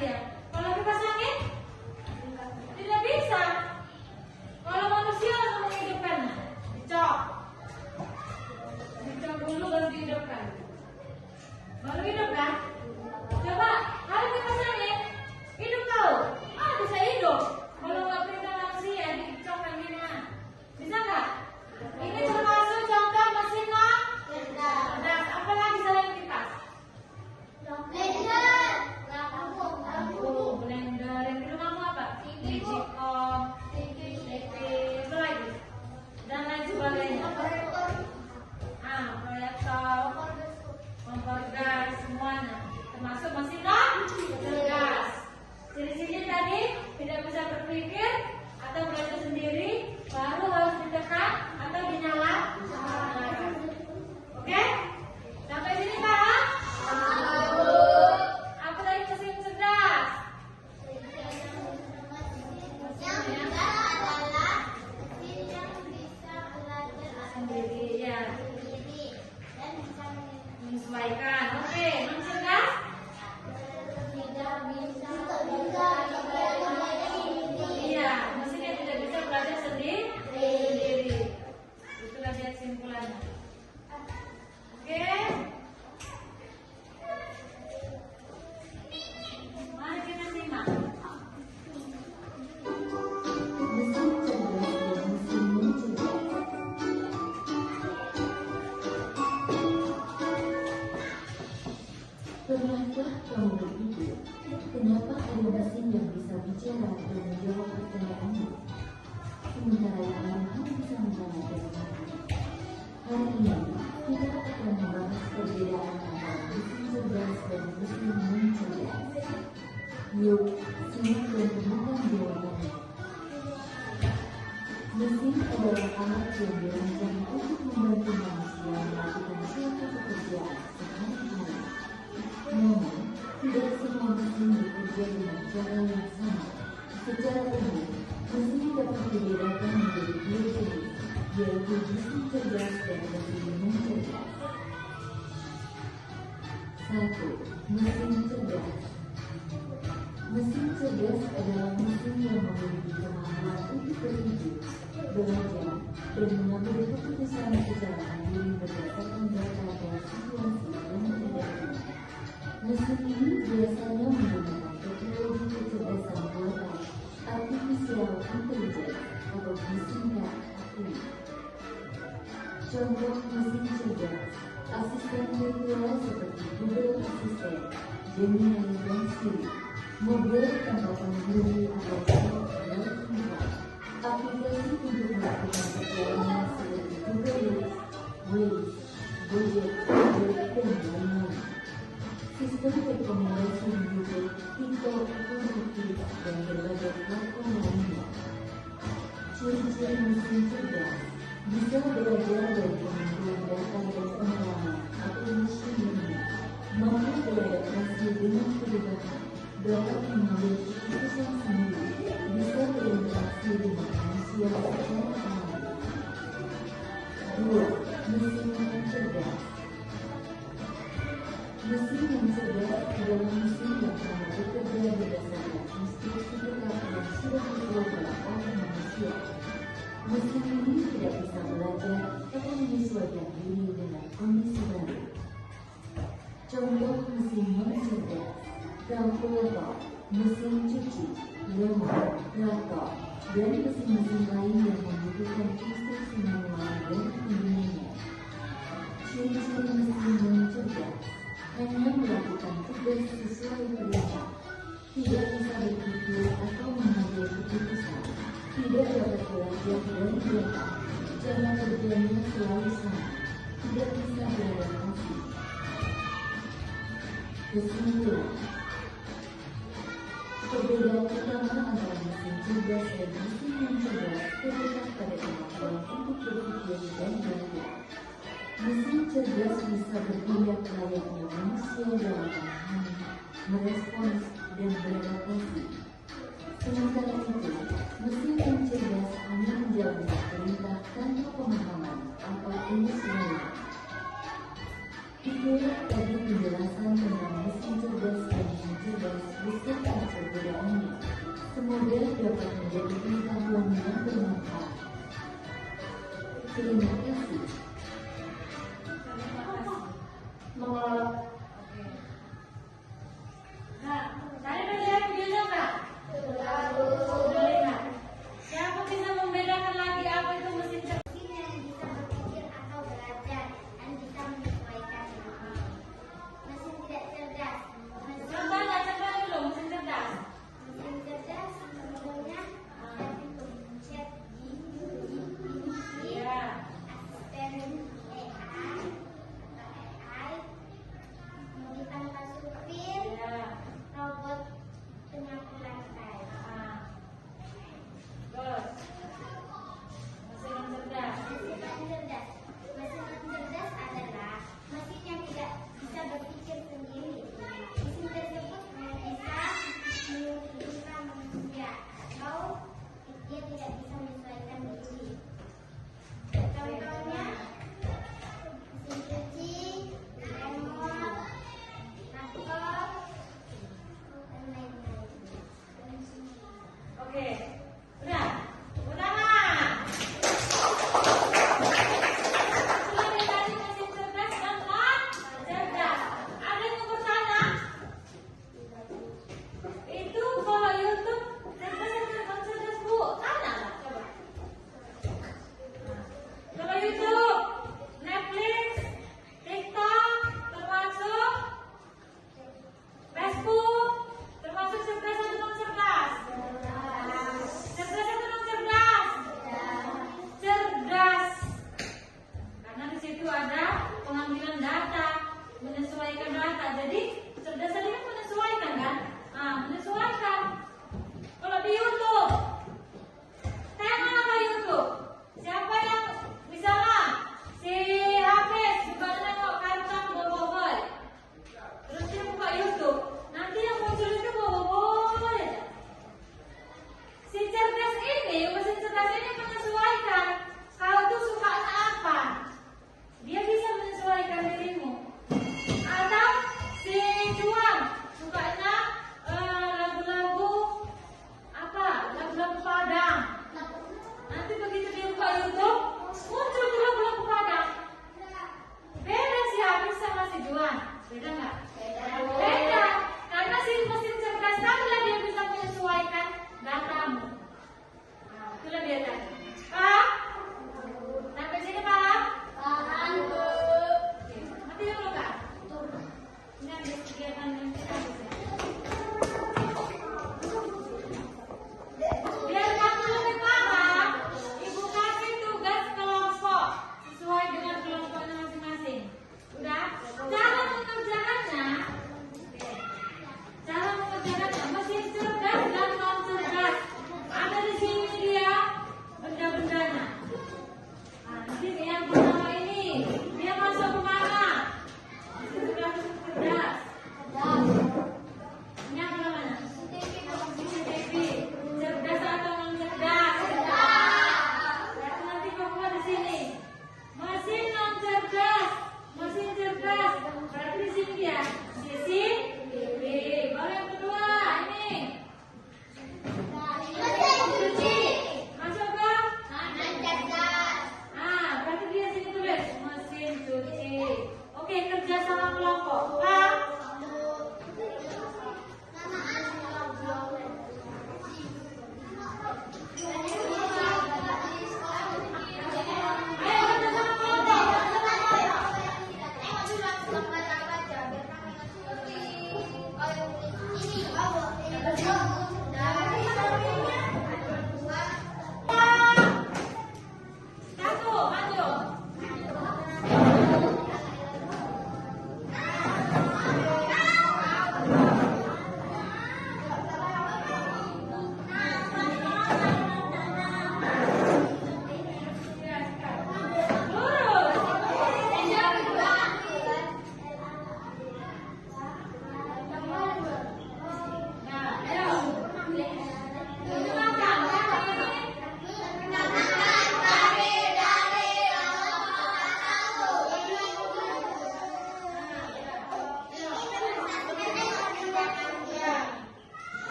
dia. Kalau kipas angin tidak bisa. Kalau manusia langsung menghidupkan, dicok dulu baru dihidupkan. Baru hidup kan? Coba kalau kipas angin hidup tahu? Bisa hidup. Kalau nggak perintah manusia dicok anginnya, bisa nggak? Ini termasuk contoh mesin cerdas. Apa lagi selain kipas? Blender. Yang di rumahmu apa? Magicom, TV, apa lagi? Dan lain sebagainya. Proyektor, kompor gas, semuanya termasuk mesin cerdas. Ciri-ciri tadi tidak bisa berpikir atau belajar sendiri, baru harus ditekan atau dinyalakan. Oke? Sampai sini paham? Apa tadi mesin cerdas? Sendiri ya. Menyesuaikan. Oke, mesin cerdas? Iya, mesinnya tidak bisa belajar sendiri. Itulah dia kesimpulannya. Oke. Mari kita simak. Pernahkah kamu berpikir, kenapa ada mesin yang bisa bicara dan menjawab pertanyaanmu, sementara yang lain hanya bisa mendengar dan mengerti? Hari ini, kita akan membahas perbedaan antara mesin cerdas dan mesin non-cerdas. Yuk, simak dan temukan jawabannya. Mesin adalah alat yang dirancang untuk membantu manusia melakukan suatu pekerjaan sehari-hari. Namun, tidak semua mesin bekerja dengan cara yang sama. Secara umum, mesin dapat dibedakan menjadi dua jenis, yaitu mesin cerdas dan mesin non-cerdas. 1. Mesin cerdas. Mesin cerdas adalah mesin yang memiliki kemampuan untuk berpikir, belajar, dan mengambil keputusan secara mandiri berdasarkan data dan situasi yang terjadi. Mesin ini biasanya menggunakan teknologi kecerdasan buatan artificial intelligence atau disingkat ARI. Contoh mesin cerdas, asisten virtual seperti Google Assistant, Gemini dan Siri, mobil tanpa pengemudi atau self-driving, aplikasi untuk melakukan perjalanan seperti Google Earth, Waze, Gojek, dan lain-lain. Sistem rekomendasi Google, TikTok, Netflix, dan berbagai platform lainnya. Ciri-ciri mesin cerdas bisa belajar dari pengumpulan data dan pengalaman atau machine learning, mampu beradaptasi dengan perubahan, dapat mengambil keputusan sendiri, bisa berinteraksi dengan manusia secara alami. 2. Mesin yang cerdas. Mesin yang cerdas adalah mesin yang hanya bekerja berdasarkan instruksi tetap yang sudah diprogram oleh manusia. Mesin ini tidak bisa belajar atau menyesuaikan diri dengan kondisi baru. Contoh mesin non-cerdas: kalkulator, mesin cuci, remote, laptop, dan mesin-mesin lain yang membutuhkan instruksi manual dan penggunanya. Ciri-ciri mesin non-cerdas: hanya melakukan tugas sesuai perintah, tidak bisa berpikir atau mengambil keputusan, tidak dapat belajar dari belakang, cara kerjanya selalu sama, tidak bisa beradaptasi. Kesimpulan: perbedaan utama antara mesin cerdas dan mesin non-cerdas terletak pada kemampuan untuk berpikir dan belajar. Mesin cerdas bisa bertindak layaknya manusia dalam memahami, merespons, dan beradaptasi. Sementara itu, mesin yang cerdas hanya menjalankan perintah tanpa pemahaman atau penyesuaian. Itulah tadi penjelasan tentang mesin cerdas dan cerdas beserta perbedaannya. Semoga dapat menjadi pengetahuan yang bermanfaat. Terima kasih. Oke. Nah, kalian udah lihat videonya nggak? Sudah lihat. Siapa bisa membedakan lagi apa itu mesin cerdas? Mesin yang bisa berpikir atau belajar dan bisa menyesuaikan diri. Mesin tidak cerdas. Coba dulu mesin cerdas. Mesin cerdas sebenarnya dapat pencet Iya. asisten AI, mobil tanpa supir, Iya. robot penyapu lantai. Nah. Terus. Mesin yang cerdas. Mesin yang cerdas. Mesin yang cerdas adalah mesin yang tidak bisa berpikir sendiri. Mesin tersebut hanya bisa menggunakan manusia atau dia tidak bisa menyesuaikan diri. Contohnya mesin cuci, remote, laptop, dan lain-lain. Oke. Udah. Pertama. Sudah dikasih mesin cerdas dan non cerdas. Ada yang mau bertanya? Itu kalau YouTube cerdas atau non cerdas Bu? Tanya lah coba. Kalau YouTube, Netflix, TikTok, termasuk Facebook, termasuk cerdas atau non cerdas? Cerdas atau non cerdas? Cerdas. Karena di situ ada pengambilan data, menyesuaikan data. Jadi cerdas tadi kan menyesuaikan kan? Menyesuaikan. Kalau di YouTube, tema apa YouTube? Siapa yang misalnya si Hafiz buka nengok kartun boboiboy, terus dia buka YouTube, nanti yang muncul itu boboiboy aja. Si cerdas ini, mesin cerdas ini menyesuaikan. Kau tuh sukanya apa? Dia bisa menyesuaikan dirimu. Atau si Juan sukanya lagu-lagu apa? Lagu-lagu Padang. Nanti begitu dia buka YouTube, muncul tuh lagu-lagu Padang. Beda si Hafiz sama si Juan. Beda nggak? Beda. Karena si mesin cerdas tadilah dia bisa menyesuaikan datamu. Nah, itulah dia tadi. Paham? Sampai sini paham? Oke. Mati dulu Kak. Ini ada kegiatan yang kita bisa. Biar kamu lebih paham, Ibu kasih tugas kelompok sesuai dengan kelompoknya masing-masing. Udah? Cara mengerjakannya, cara mengerjakannya mesin cerdas dan non cerdas. Ada di sini dia benda-bendanya. Nah, nanti yang pertama ini dia masuk ke mana? Mesin cerdas atau cerdas? Ini apa namanya? CCTV. Cerdas atau non cerdas? Nanti kamu ada di sini. Mesin non cerdas, mesin cerdas. Berarti di sini dia CCTV. Baru yang kedua ini. Cuci. Masuk ke? Berarti dia sini tulis mesin cuci. Oke, kerja sama kelompok. Paham? Ayo kerja sama kelompok.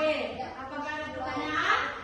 Apakah ada pertanyaan?